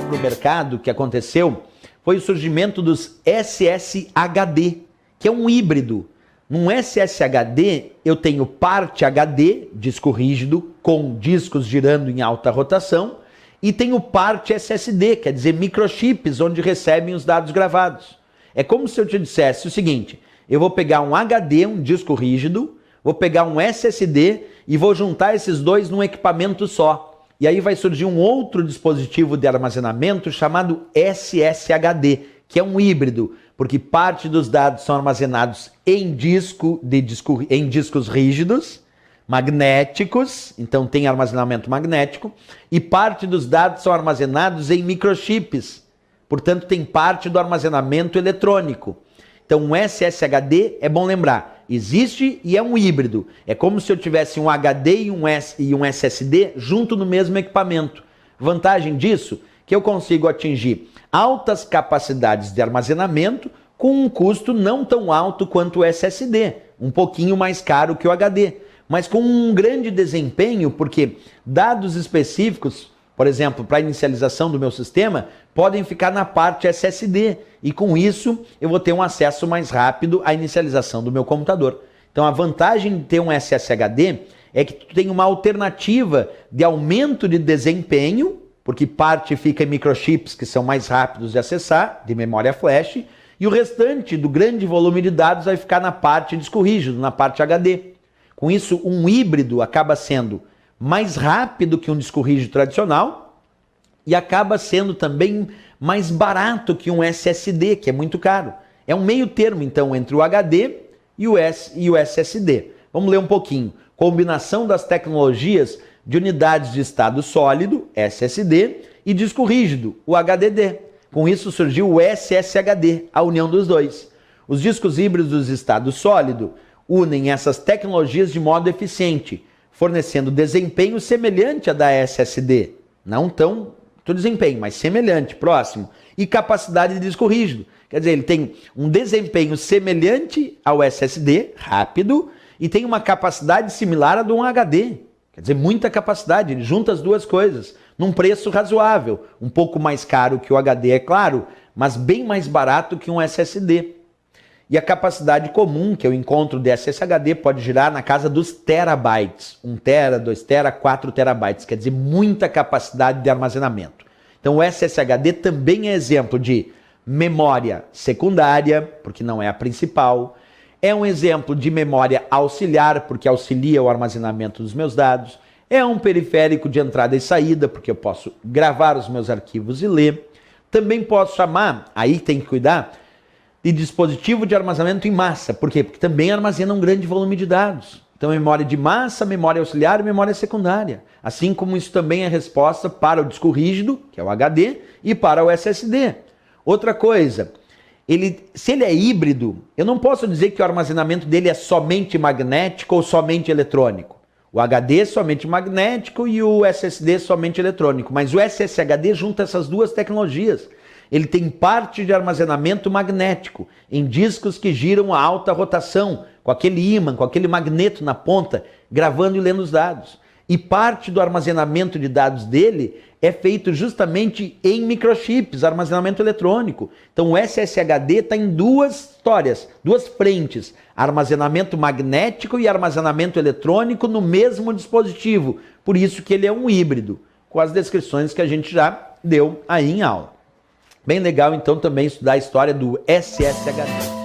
no mercado que aconteceu foi o surgimento dos SSHD, que é um híbrido. Num SSHD, eu tenho parte HD, disco rígido, com discos girando em alta rotação, e tenho parte SSD, quer dizer, microchips, onde recebem os dados gravados. É como se eu te dissesse o seguinte: eu vou pegar um HD, um disco rígido, vou pegar um SSD e vou juntar esses dois num equipamento só. E aí vai surgir um outro dispositivo de armazenamento chamado SSHD, que é um híbrido, porque parte dos dados são armazenados em discos rígidos, magnéticos, então tem armazenamento magnético, e parte dos dados são armazenados em microchips, portanto tem parte do armazenamento eletrônico. Então um SSHD, é bom lembrar, existe e é um híbrido. É como se eu tivesse um HD e um SSD junto no mesmo equipamento. Vantagem disso, que eu consigo atingir altas capacidades de armazenamento com um custo não tão alto quanto o SSD, um pouquinho mais caro que o HD, mas com um grande desempenho, porque dados específicos, por exemplo, para a inicialização do meu sistema, podem ficar na parte SSD, e com isso eu vou ter um acesso mais rápido à inicialização do meu computador. Então a vantagem de ter um SSHD é que tu tem uma alternativa de aumento de desempenho, porque parte fica em microchips que são mais rápidos de acessar, de memória flash, e o restante do grande volume de dados vai ficar na parte disco rígido, na parte HD. Com isso, um híbrido acaba sendo mais rápido que um disco rígido tradicional e acaba sendo também mais barato que um SSD, que é muito caro. É um meio termo, então, entre o HD e o SSD. Vamos ler um pouquinho. Combinação das tecnologias de unidades de estado sólido, SSD, e disco rígido, o HDD. Com isso surgiu o SSHD, a união dos dois. Os discos híbridos de estado sólido unem essas tecnologias de modo eficiente, fornecendo desempenho semelhante à da SSD. Não tão desempenho, mas semelhante, próximo. E capacidade de disco rígido. Quer dizer, ele tem um desempenho semelhante ao SSD, rápido, e tem uma capacidade similar à de um HD. Quer dizer, muita capacidade. Ele junta as duas coisas num preço razoável. Um pouco mais caro que o HD, é claro, mas bem mais barato que um SSD. E a capacidade comum que eu encontro de SSHD pode girar na casa dos terabytes. 1 tera, 2 tera, 4 terabytes. Quer dizer, muita capacidade de armazenamento. Então o SSHD também é exemplo de memória secundária, porque não é a principal. É um exemplo de memória auxiliar, porque auxilia o armazenamento dos meus dados. É um periférico de entrada e saída, porque eu posso gravar os meus arquivos e ler. Também posso chamar, aí tem que cuidar, de dispositivo de armazenamento em massa. Por quê? Porque também armazena um grande volume de dados. Então, memória de massa, memória auxiliar e memória secundária. Assim como isso também é resposta para o disco rígido, que é o HD, e para o SSD. Outra coisa, se ele é híbrido, eu não posso dizer que o armazenamento dele é somente magnético ou somente eletrônico. O HD é somente magnético e o SSD é somente eletrônico. Mas o SSHD junta essas duas tecnologias. Ele tem parte de armazenamento magnético, em discos que giram a alta rotação, com aquele ímã, com aquele magneto na ponta, gravando e lendo os dados. E parte do armazenamento de dados dele é feito justamente em microchips, armazenamento eletrônico. Então o SSHD está em duas histórias, duas frentes. Armazenamento magnético e armazenamento eletrônico no mesmo dispositivo. Por isso que ele é um híbrido, com as descrições que a gente já deu aí em aula. Bem legal, então, também estudar a história do SSHD.